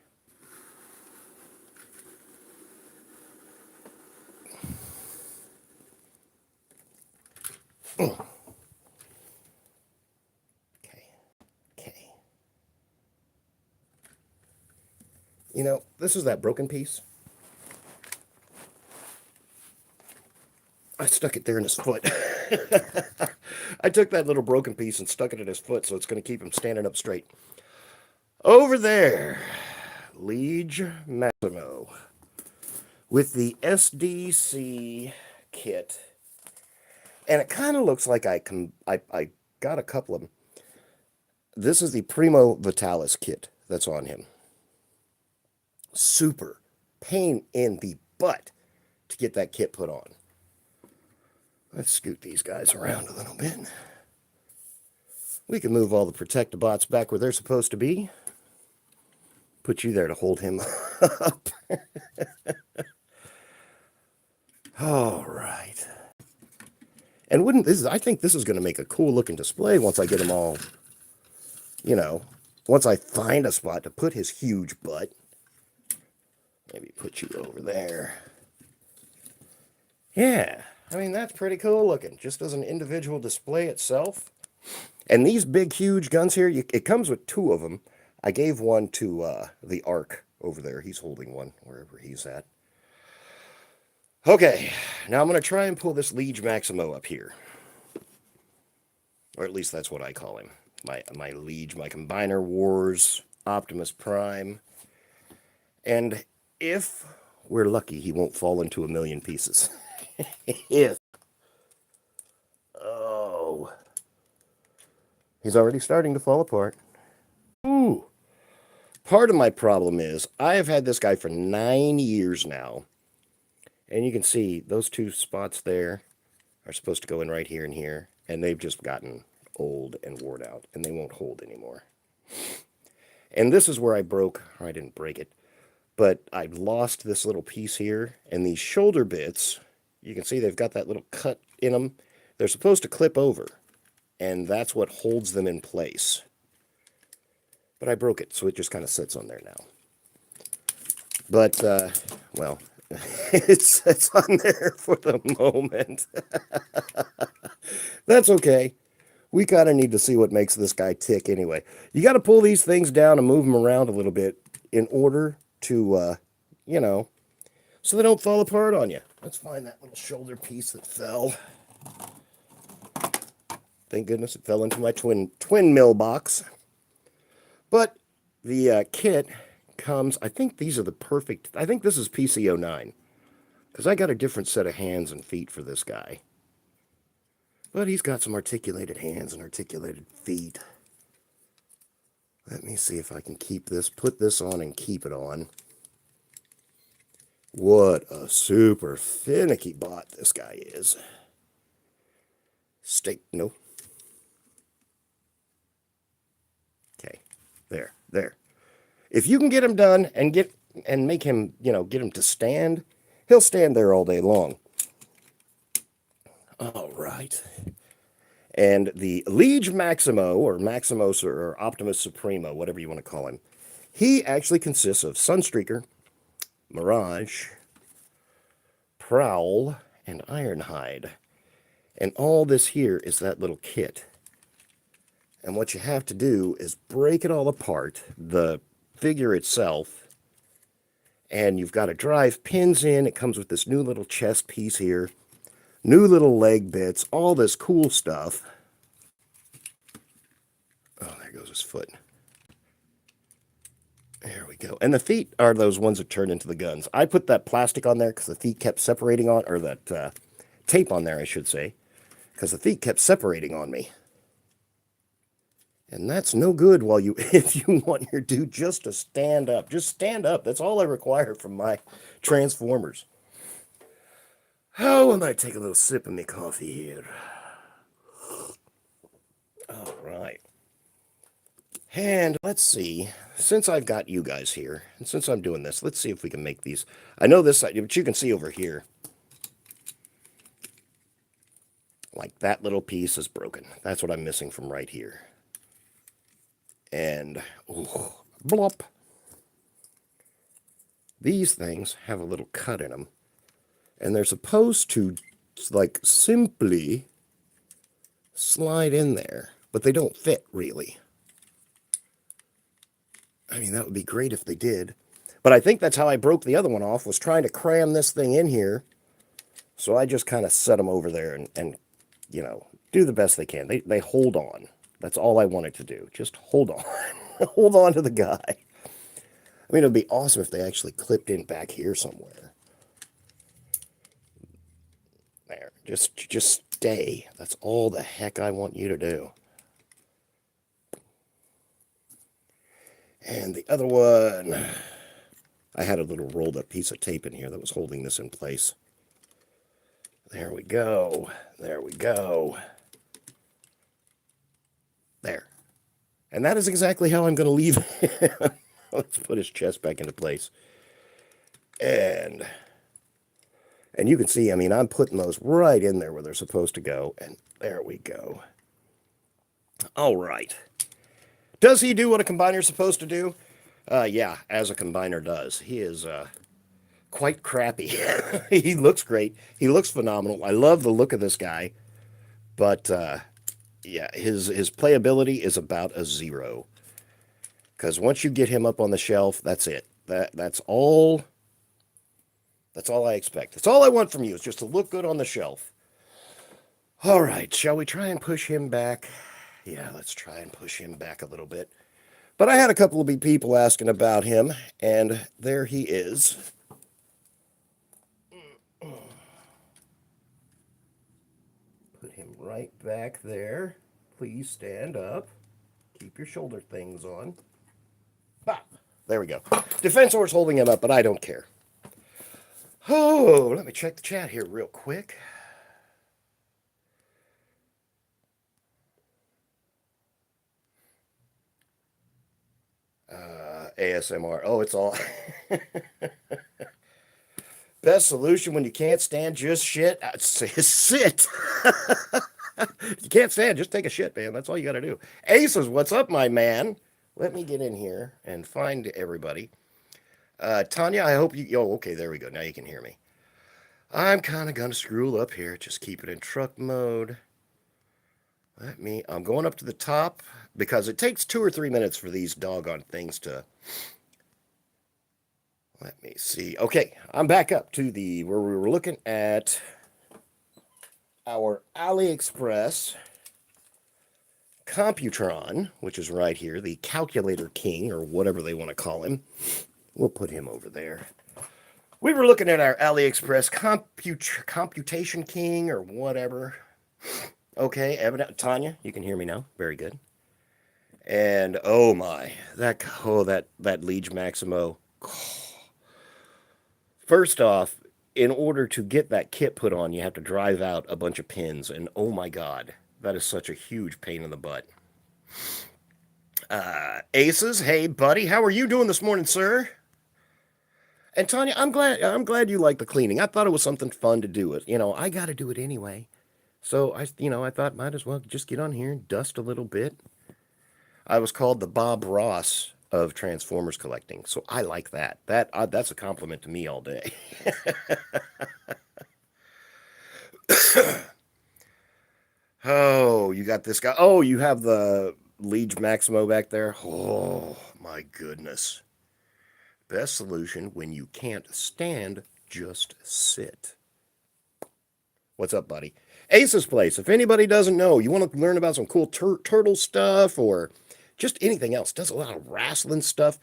Okay. You know, this is that broken piece. I stuck it there in his foot. I took that little broken piece and stuck it in his foot, so it's going to keep him standing up straight. Over there, Liege Maximo with the SDC kit. And it kind of looks like I got a couple of them. This is the Primo Vitalis kit that's on him. Super pain in the butt to get that kit put on. Let's scoot these guys around a little bit. We can move all the Protect-A-Bots back where they're supposed to be. Put you there to hold him up. All right. And wouldn't this, I think this is going to make a cool looking display once I get them all, you know, once I find a spot to put his huge butt. Maybe put you over there. Yeah, I mean, that's pretty cool looking, just as an individual display itself. And these big, huge guns here, it comes with two of them. I gave one to the Ark over there. He's holding one wherever he's at. Okay, now I'm going to try and pull this Liege Maximo up here. Or at least that's what I call him. My Liege, my Combiner Wars, Optimus Prime. And if we're lucky, he won't fall into a million pieces. If. Oh. He's already starting to fall apart. Ooh. Part of my problem is, I have had this guy for 9 years now. And you can see those two spots there are supposed to go in right here and here. And they've just gotten old and worn out. And they won't hold anymore. And this is where I broke, or I didn't break it. But I lost this little piece here. And these shoulder bits, you can see they've got that little cut in them. They're supposed to clip over. And that's what holds them in place. But I broke it, so it just kind of sits on there now. But, well, it sits on there for the moment. That's okay. We kind of need to see what makes this guy tick anyway. You got to pull these things down and move them around a little bit in order to, you know, so they don't fall apart on you. Let's find that little shoulder piece that fell. Thank goodness it fell into my twin mill box. But the kit comes, I think these are the perfect, I think this is PC09. Because I got a different set of hands and feet for this guy. But he's got some articulated hands and articulated feet. Let me see if I can keep this, put this on and keep it on. What a super finicky bot this guy is. No. Okay, there. If you can get him done and make him, get him to stand, he'll stand there all day long. All right. And the Liege Maximo, or Maximus, or Optimus Supremo, whatever you want to call him, he actually consists of Sunstreaker, Mirage, Prowl, and Ironhide. And all this here is that little kit. And what you have to do is break it all apart, the figure itself, and you've got to drive pins in. It comes with this new little chest piece here, new little leg bits, all this cool stuff. Oh, there goes his foot. There we go. And the feet are those ones that turn into the guns. I put that plastic on there because the feet kept separating on, or that tape on there, I should say, because the feet kept separating on me. And that's no good while if you want your dude just to stand up. Just stand up. That's all I require from my Transformers. Oh, I might take a little sip of my coffee here. All right. And let's see, since I've got you guys here, and since I'm doing this, let's see if we can make these. I know this, but you can see over here, like that little piece is broken. That's what I'm missing from right here. And, oh, blop. These things have a little cut in them. And they're supposed to, like, simply slide in there. But they don't fit, really. I mean, that would be great if they did. But I think that's how I broke the other one off, was trying to cram this thing in here. So I just kind of set them over there and do the best they can. They hold on. That's all I wanted to do. Just hold on. Hold on to the guy. I mean, it would be awesome if they actually clipped in back here somewhere. There. Just stay. That's all the heck I want you to do. And the other one, I had a little rolled up piece of tape in here that was holding this in place. There we go. There we go. There. And that is exactly how I'm going to leave him. Let's put his chest back into place. And you can see, I mean, I'm putting those right in there where they're supposed to go. And there we go. All right. Does he do what a combiner is supposed to do? Yeah, as a combiner does. He is quite crappy. He looks great. He looks phenomenal. I love the look of this guy. But, yeah, his playability is about a 0. Because once you get him up on the shelf, that's it. That's all I expect. That's all I want from you, is just to look good on the shelf. All right, shall we try and push him back? Yeah, let's try and push him back a little bit. But I had a couple of people asking about him, and there he is. Put him right back there. Please stand up. Keep your shoulder things on. Ah, there we go. Defensor's holding him up, but I don't care. Oh, let me check the chat here real quick. ASMR. Oh, it's all... Best solution when you can't stand just shit. Sit. You can't stand, just take a shit, man. That's all you got to do. Ace says, what's up, my man? Let me get in here and find everybody. Tanya, I hope you... Oh, okay, there we go. Now you can hear me. I'm kind of going to scroll up here. Just keep it in truck mode. I'm going up to the top because it takes 2 or 3 minutes for these doggone things to... Let me see. Okay, I'm back up to where we were looking at our AliExpress COMPUTRON, which is right here, the Calculator King, or whatever they want to call him. We'll put him over there. We were looking at our AliExpress Computation King, or whatever. Okay, evident. Tanya, you can hear me now. Very good. And oh my, that Liege Maximo. First off, in order to get that kit put on, you have to drive out a bunch of pins, and oh my god, that is such a huge pain in the butt. Aces, hey buddy, how are you doing this morning, sir? And Tanya, I'm glad you like the cleaning. I thought it was something fun to do it. I got to do it anyway. So I thought might as well just get on here and dust a little bit. I was called the Bob Ross of Transformers collecting, so I like that. That's a compliment to me all day. Oh, you got this guy. Oh, you have the Liege Maximo back there. Oh my goodness. Best solution when you can't stand, just sit. What's up, buddy? Ace's Place. If anybody doesn't know, you want to learn about some cool turtle stuff or just anything else, does a lot of wrestling stuff,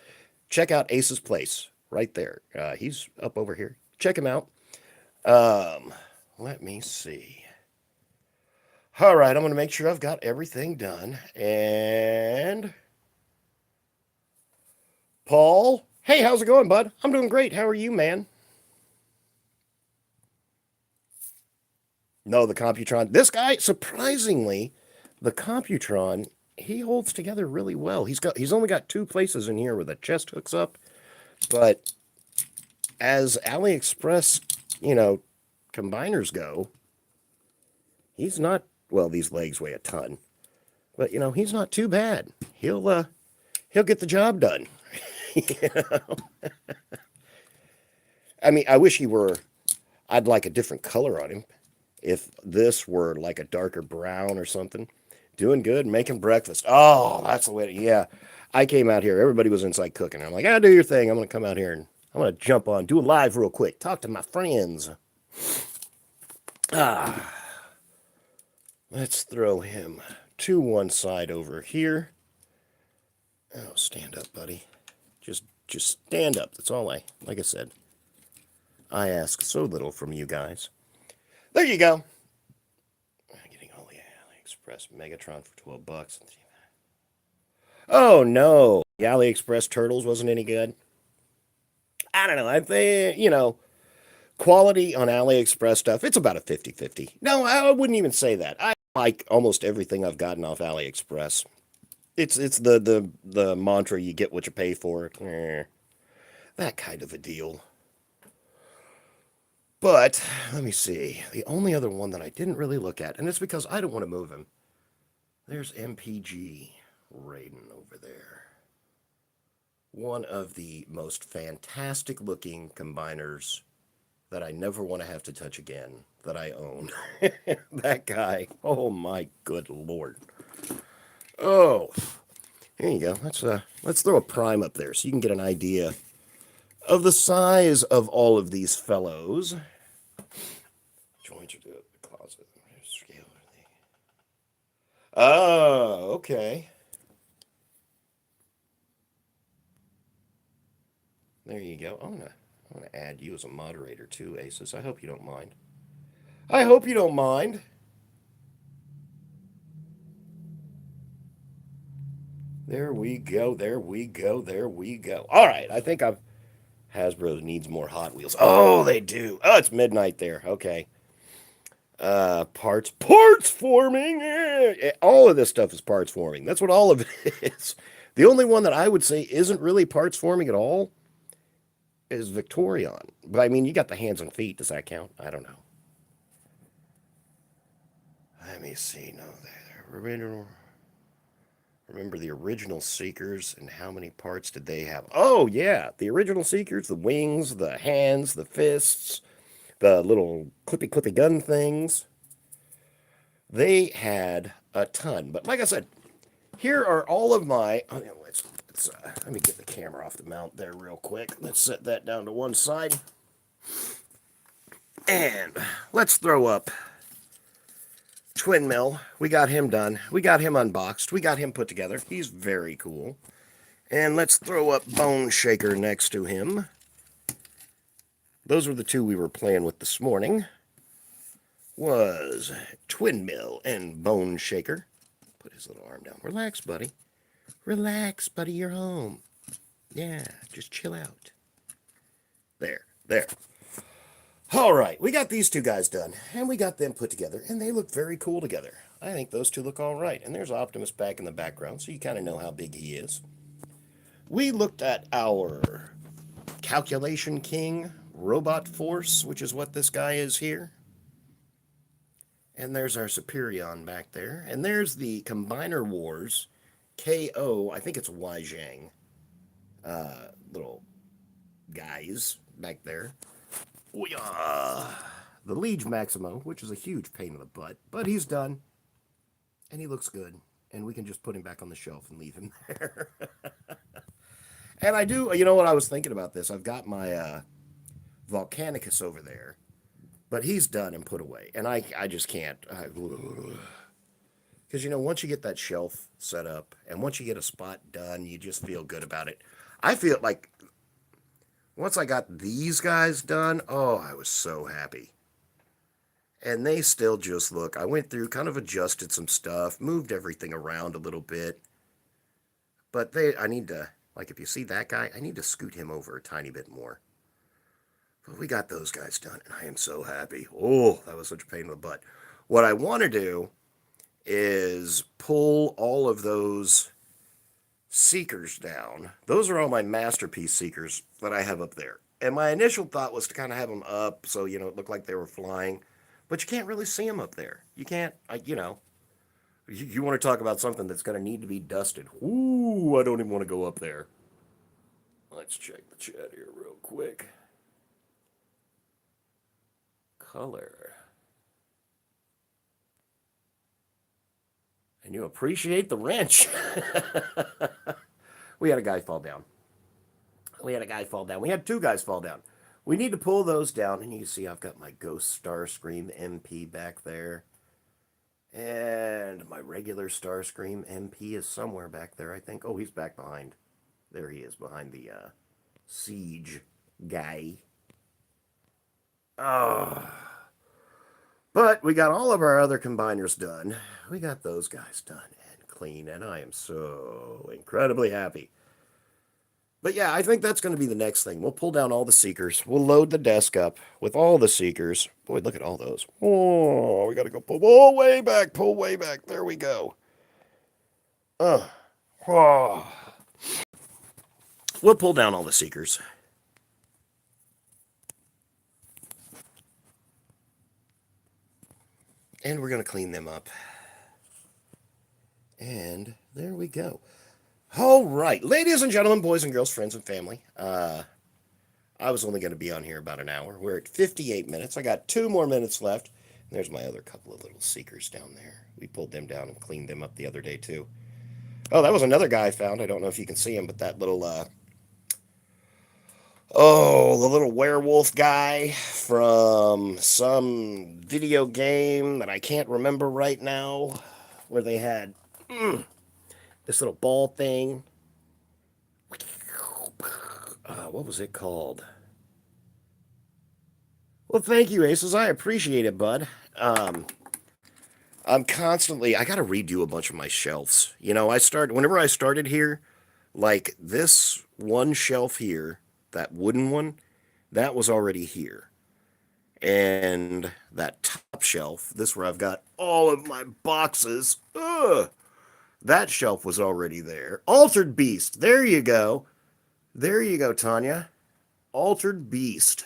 check out Ace's Place right there. He's up over here. Check him out. Let me see. All right, I'm going to make sure I've got everything done. And Paul, hey, how's it going, bud? I'm doing great. How are you, man? No, the Computron. This guy, surprisingly, the Computron, he holds together really well. He's only got two places in here where the chest hooks up, but as AliExpress, combiners go, he's not, well, these legs weigh a ton, but he's not too bad. He'll get the job done. You know? I mean, I wish I'd like a different color on him. If this were like a darker brown or something. Doing good, making breakfast. Oh, that's the way to, yeah. I came out here. Everybody was inside cooking. I'm like, do your thing. I'm going to come out here and I'm going to jump on, do a live real quick. Talk to my friends. Let's throw him to one side over here. Oh, stand up, buddy. Just stand up. That's all like I said, I ask so little from you guys. There you go. Getting all the AliExpress Megatron for $12. Oh no, the AliExpress Turtles wasn't any good. I don't know. I think, quality on AliExpress stuff, it's about a 50-50. No, I wouldn't even say that. I like almost everything I've gotten off AliExpress. It's the mantra, you get what you pay for. That kind of a deal. But, let me see. The only other one that I didn't really look at, and it's because I don't want to move him. There's MPG Raiden over there. One of the most fantastic looking combiners that I never want to have to touch again that I own. That guy. Oh my good lord. Oh. Here you go. Let's throw a prime up there so you can get an idea of the size of all of these fellows. Joints are the closet. Scale. Oh, okay. There you go. I'm gonna add you as a moderator too, Aces. I hope you don't mind. I hope you don't mind. There we go. There we go. There we go. All right. I think Hasbro needs more Hot Wheels. Oh, they do. Oh, it's midnight there. Okay. Parts forming. All of this stuff is parts forming. That's what all of it is. The only one that I would say isn't really parts forming at all is Victorion. But I mean, you got the hands and feet. Does that count? I don't know. Let me see. No, remember the original Seekers and how many parts did they have? Oh, yeah. The original Seekers, the wings, the hands, the fists, the little clippy gun things. They had a ton. But like I said, here are all of my... Oh, let me get the camera off the mount there real quick. Let's set that down to one side. And let's throw up Twin Mill. We got him done. We got him unboxed. We got him put together. He's very cool. And let's throw up Bone Shaker next to him. Those were the two we were playing with this morning. was Twin Mill and Bone Shaker. Put his little arm down. Relax, buddy. Relax, buddy, you're home. Yeah, just chill out. There, there. All right, we got these two guys done, and we got them put together, and they look very cool together. I think those two look all right. And there's Optimus back in the background, so you kind of know how big he is. We looked at our Calculation King Robot Force, which is what this guy is here. And there's our Superion back there. And there's the Combiner Wars KO, I think it's Weijang, little guys back there. The Liege Maximo, which is a huge pain in the butt, but he's done. And he looks good. And we can just put him back on the shelf and leave him there. And I do, you know what, I was thinking about this. I've got my Volcanicus over there. But he's done and put away. And I just can't. Because, you know, once you get that shelf set up and once you get a spot done, you just feel good about it. I feel like once I got these guys done, oh, I was so happy. And they still just look. I went through, kind of adjusted some stuff, moved everything around a little bit. But I need to, like if you see that guy, I need to scoot him over a tiny bit more. But we got those guys done, and I am so happy. Oh, that was such a pain in the butt. What I want to do is pull all of those Seekers down. Those are all my Masterpiece Seekers that I have up there. And my initial thought was to kind of have them up so, you know, it looked like they were flying. But you can't really see them up there. You can't, you know. You want to talk about something that's going to need to be dusted. Ooh, I don't even want to go up there. Let's check the chat here real quick. Color. And you appreciate the wrench. We had a guy fall down. We had two guys fall down. We need to pull those down. And you can see I've got my Ghost Starscream MP back there. And my regular Starscream MP is somewhere back there, I think. Oh, he's back behind. There he is, behind the Siege guy. Oh. But we got all of our other combiners done. We got those guys done and clean, and I am so incredibly happy. But yeah, I think that's going to be the next thing. We'll pull down all the Seekers. We'll load the desk up with all the Seekers. Boy, look at all those. Oh, we got to go pull way back, pull way back. There we go. Oh. We'll pull down all the Seekers. And we're going to clean them up. And there we go. All right. Ladies and gentlemen, boys and girls, friends and family. I was only going to be on here about an hour. We're at 58 minutes. I got 2 more minutes left. And there's my other couple of little Seekers down there. We pulled them down and cleaned them up the other day, too. Oh, that was another guy I found. I don't know if you can see him, but that little, the little werewolf guy from some video game that I can't remember right now, where they had this little ball thing. What was it called? Well, thank you, Aces. I appreciate it, bud. I got to redo a bunch of my shelves. You know, whenever I started here, like this one shelf here, that wooden one, that was already here. And that top shelf, this where I've got all of my boxes, that shelf was already there. Altered Beast, there you go. There you go, Tanya. Altered Beast.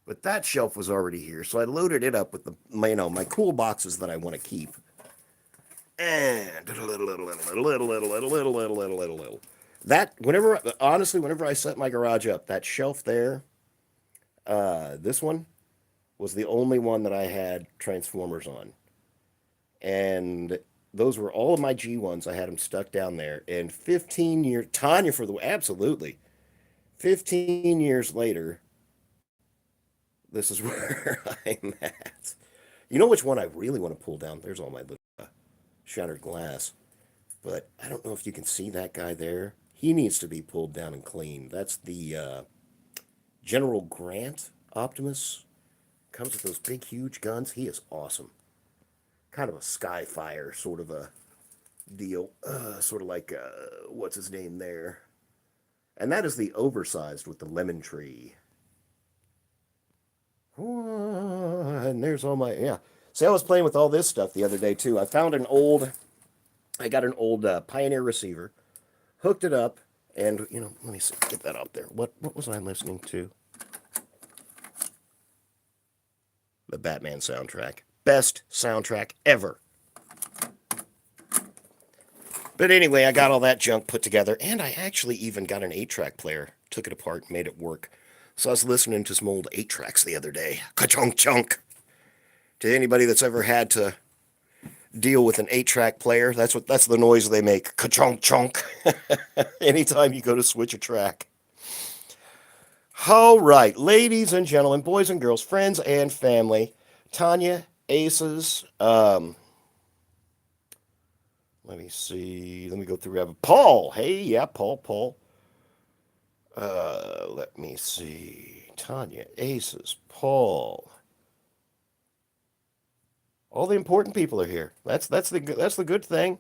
But that shelf was already here, so I loaded it up with the, my cool boxes that I want to keep. And that, whenever I set my garage up, that shelf there, this one was the only one that I had Transformers on. And those were all of my G1s. I had them stuck down there. And 15 years, Tanya absolutely. 15 years later, this is where I'm at. You know which one I really want to pull down? There's all my little shattered glass. But I don't know if you can see that guy there. He needs to be pulled down and cleaned. That's the General Grant Optimus Comes with those big, huge guns. He is awesome. Kind of a Skyfire sort of a deal. Sort of like, what's his name there? And that is the oversized with the lemon tree. And there's all my, yeah. See, I was playing with all this stuff the other day, too. I got an old Pioneer receiver, hooked it up, and, let me see, get that up there. What was I listening to? The Batman soundtrack. Best soundtrack ever. But anyway, I got all that junk put together, and I actually even got an 8-track player. Took it apart, made it work. So I was listening to some old 8-tracks the other day. Ka-chunk chunk. To anybody that's ever had to deal with an 8-track player, that's the noise they make. Ka-chunk chunk. Anytime you go to switch a track. All right, ladies and gentlemen, boys and girls, friends and family, Tanya, Aces, let me see. Let me go through. Paul. Hey, yeah, Paul. Let me see. Tanya, Aces, Paul. All the important people are here. That's the good thing.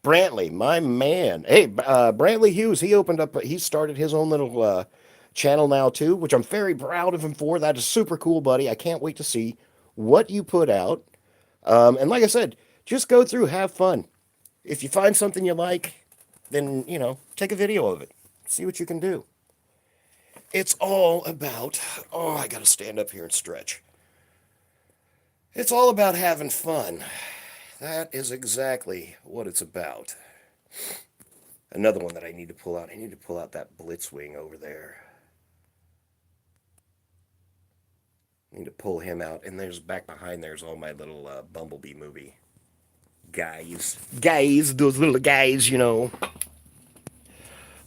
Brantley, my man. Hey, Brantley Hughes. He started his own little channel now too, which I'm very proud of him for. That is super cool, buddy. I can't wait to see what you put out. And like I said, just go through, have fun. If you find something you like, then, take a video of it. See what you can do. It's all about, I got to stand up here and stretch. It's all about having fun. That is exactly what it's about. Another one that I need to pull out. I need to pull out that Blitzwing over there. I need to pull him out. And there's back behind there's all my little Bumblebee movie guys, those little guys,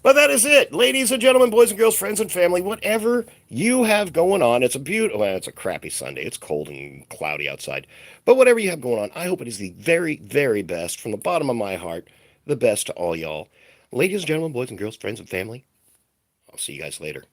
But that is it, ladies and gentlemen, boys and girls, friends and family, whatever you have going on. It's it's a crappy Sunday. It's cold and cloudy outside. But whatever you have going on, I hope it is the very, very best from the bottom of my heart. The best to all y'all. Ladies and gentlemen, boys and girls, friends and family, I'll see you guys later.